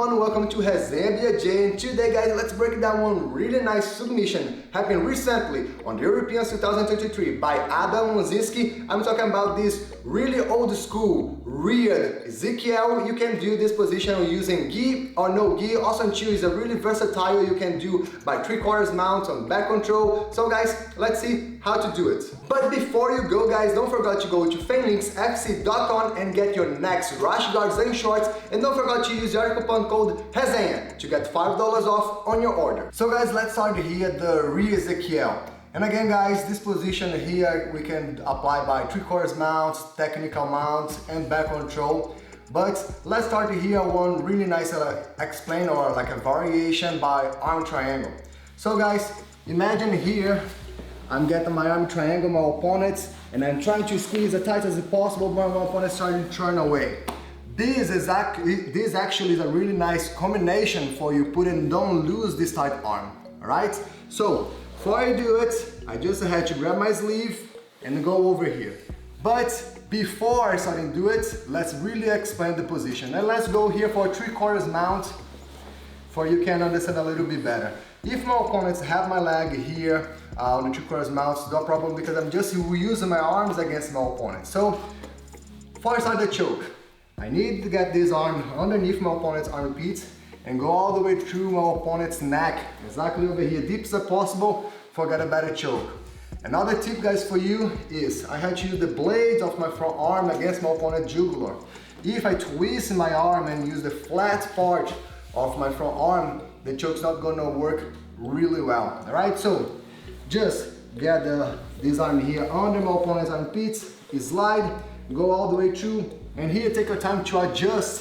everyone, welcome to Resenha BJJ, and today guys, let's break down one really nice submission happened recently on the Europeans 2023 by Adam Wazinski. I'm talking about this really old school rear Ezekiel. You can do this position using gi or no gi. Also too is a really versatile you can do by 3/4 mount on back control. So guys, let's see how to do it. But before you go guys, don't forget to go to fanaticsfc.com and get your next Rashguards and shorts, and don't forget to use your coupon code Resenha to get $5 off on your order. So guys, let's start here the rear Ezekiel. And again guys, this position here we can apply by 3/4 mounts, technical mounts and back control. But let's start here one really nice explain or like a variation by arm triangle. So guys, imagine here I'm getting my arm triangle, my opponent, and I'm trying to squeeze as tight as possible, but my opponent's trying to turn away. This actually is a really nice combination for you put and don't lose this tight arm, alright? So, before I do it, I just had to grab my sleeve and go over here. But before I start to do it, let's really explain the position. And let's go here for a 3/4 mount, for you can understand a little bit better. If my opponents have my leg here on the 3/4 mount, no problem, because I'm just using my arms against my opponent. So, before I start the choke, I need to get this arm underneath my opponent's armpit and go all the way through my opponent's neck, exactly over here, deep as possible, for get a better choke. Another tip guys for you is I had to use the blades of my front arm against my opponent's jugular. If I twist my arm and use the flat part of my front arm, the choke's not gonna work really well, alright? So just get this arm here under my opponent's armpit, slide, go all the way through, and here take your time to adjust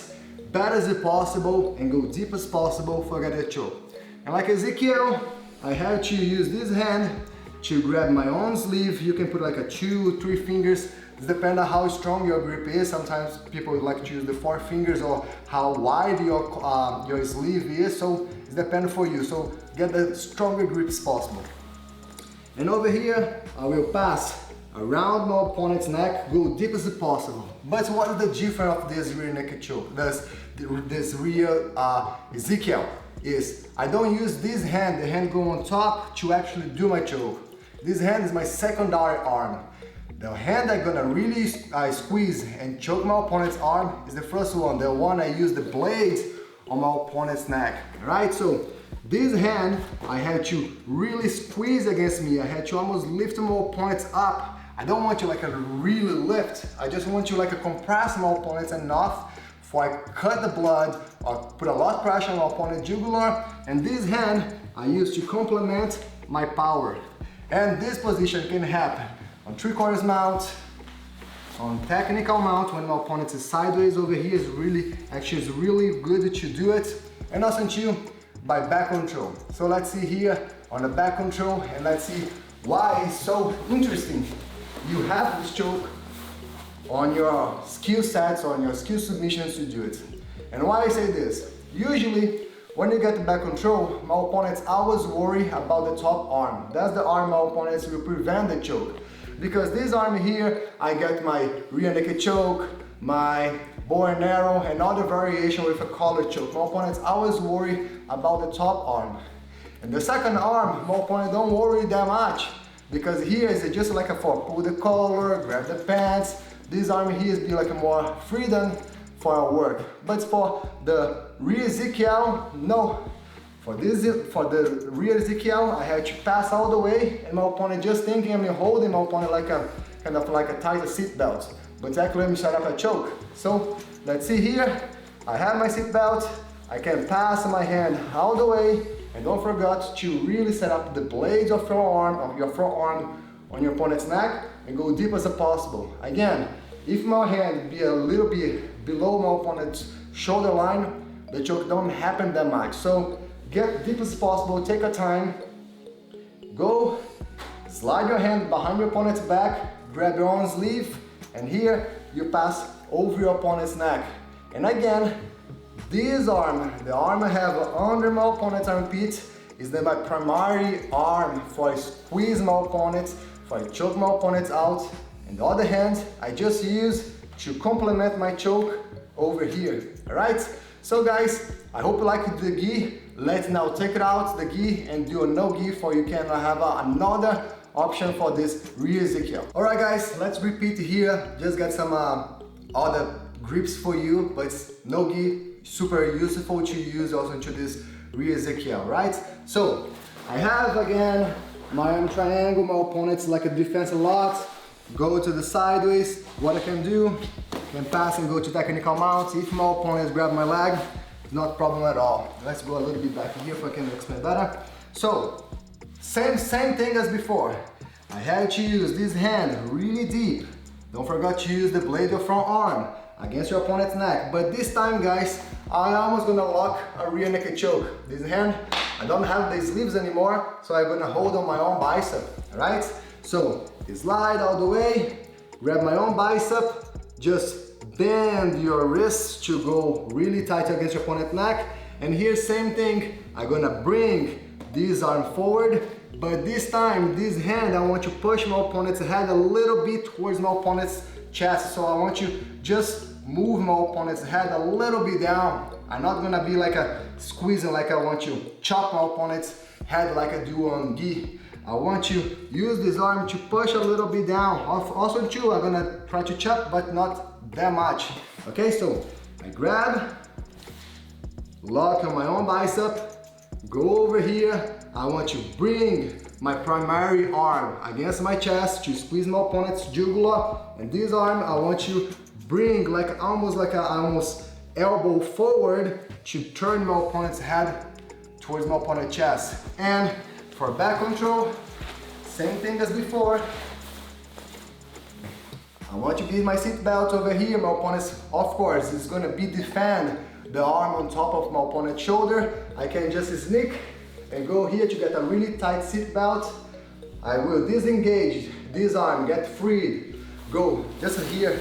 better as possible and go deep as possible for get a choke. And like Ezekiel, I had to use this hand to grab my own sleeve. You can put like a 2, 3 fingers, depending on how strong your grip is. Sometimes people like to use the 4 fingers or how wide your sleeve is, so it's dependent for you. So get the stronger grip as possible. And over here, I will pass around my opponent's neck, go deep as possible. But what is the difference of this rear naked choke? This rear Ezekiel is I don't use this hand, the hand go on top, to actually do my choke. This hand is my secondary arm. The hand I'm gonna really squeeze and choke my opponent's arm is the first one, the one I use the blade on my opponent's neck, right? So this hand, I had to really squeeze against me. I had to almost lift my opponents up. I don't want you like a really lift. I just want you like a compress my opponents enough for I cut the blood or put a lot of pressure on my opponent's jugular. And this hand I use to complement my power. And this position can happen on 3/4 mount, on technical mount when my opponent is sideways over here is really good to do it. And also too by back control. So let's see here on the back control, and let's see why it's so interesting. You have this choke on your skill sets, on your skill submissions to do it. And why I say this? Usually, when you get the back control, my opponents always worry about the top arm. That's the arm my opponents will prevent the choke. Because this arm here, I get my rear naked choke, my bow and arrow, and other variation with a collar choke. My opponents always worry about the top arm. And the second arm, my opponent don't worry that much. Because here is just like a for pull the collar, grab the pants. This arm here is be like a more freedom for our work. But for the rear Ezekiel, no. For the rear Ezekiel, I had to pass all the way, and my opponent just thinking I'm holding my opponent like a kind of like a tight seat belt. But actually I'm set up a choke. So let's see here. I have my seat belt. I can pass my hand all the way. And don't forget to really set up the blades of your front arm on your opponent's neck and go deep as possible. Again, if my hand be a little bit below my opponent's shoulder line, the choke don't happen that much. So get deep as possible, take your time, go, slide your hand behind your opponent's back, grab your own sleeve, and here you pass over your opponent's neck. And again, this arm, the arm I have under my opponent's armpit, is my primary arm for I squeeze my opponent, for I choke my opponents out. And the other hand, I just use to complement my choke over here, alright? So guys, I hope you like the gi. Let's now take it out, the gi, and do a no gi for you can have another option for this rear Ezekiel. Alright guys, let's repeat here. Just got some other grips for you, but it's no gi, super useful to use also into this rear Ezekiel, right? So I have again my arm triangle, my opponent's like a defense a lot. Go to the sideways. What I can do, can pass and go to technical mount. If my opponent grab my leg, it's not a problem at all. Let's go a little bit back here so I can explain better. So, same thing as before. I had to use this hand really deep. Don't forget to use the blade of front arm against your opponent's neck. But this time, guys, I'm almost gonna lock a rear naked choke. This hand, I don't have the sleeves anymore, so I'm gonna hold on my own bicep, alright? So, slide all the way, grab my own bicep, just bend your wrists to go really tight against your opponent's neck. And here, same thing, I'm gonna bring this arm forward, but this time, this hand, I want to push my opponent's head a little bit towards my opponent's chest. So I want you just move my opponent's head a little bit down. I'm not gonna be like a squeezing like I want to chop my opponent's head like I do on gi. I want you use this arm to push a little bit down. Also too, I'm gonna try to chop, but not that much. Okay, so I grab, lock on my own bicep, go over here. I want to bring my primary arm against my chest to squeeze my opponent's jugular. And this arm, I want you bring like almost elbow forward to turn my opponent's head towards my opponent's chest. And for back control, same thing as before. I want to get my seat belt over here. My opponent's, of course, is gonna be defend the arm on top of my opponent's shoulder. I can just sneak and go here to get a really tight seat belt. I will disengage this arm, get freed, go just here.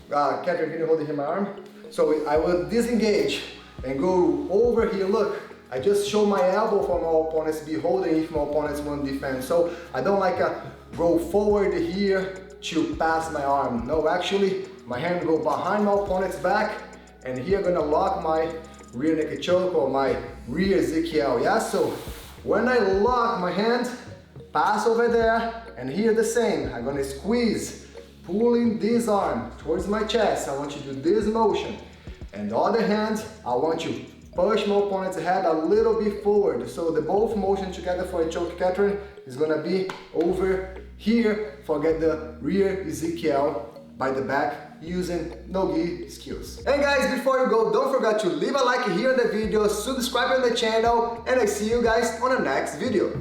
Catherine, can you hold here my arm? So I will disengage and go over here. Look, I just show my elbow for my opponents to be holding if my opponents want to defend. So I don't like go forward here to pass my arm. No, actually, my hand go behind my opponent's back, and here I'm gonna lock my rear naked choke or my rear Ezekiel. Yeah, so when I lock my hand, pass over there, and here the same. I'm gonna squeeze, pulling this arm towards my chest. I want you to do this motion. And the other hand, I want you push my opponent's head a little bit forward. So the both motion together for a choke Catherine is gonna be over here. Forget the rear Ezekiel by the back using no gi skills. And guys, before you go, don't forget to leave a like here in the video, subscribe on the channel, and I see you guys on the next video.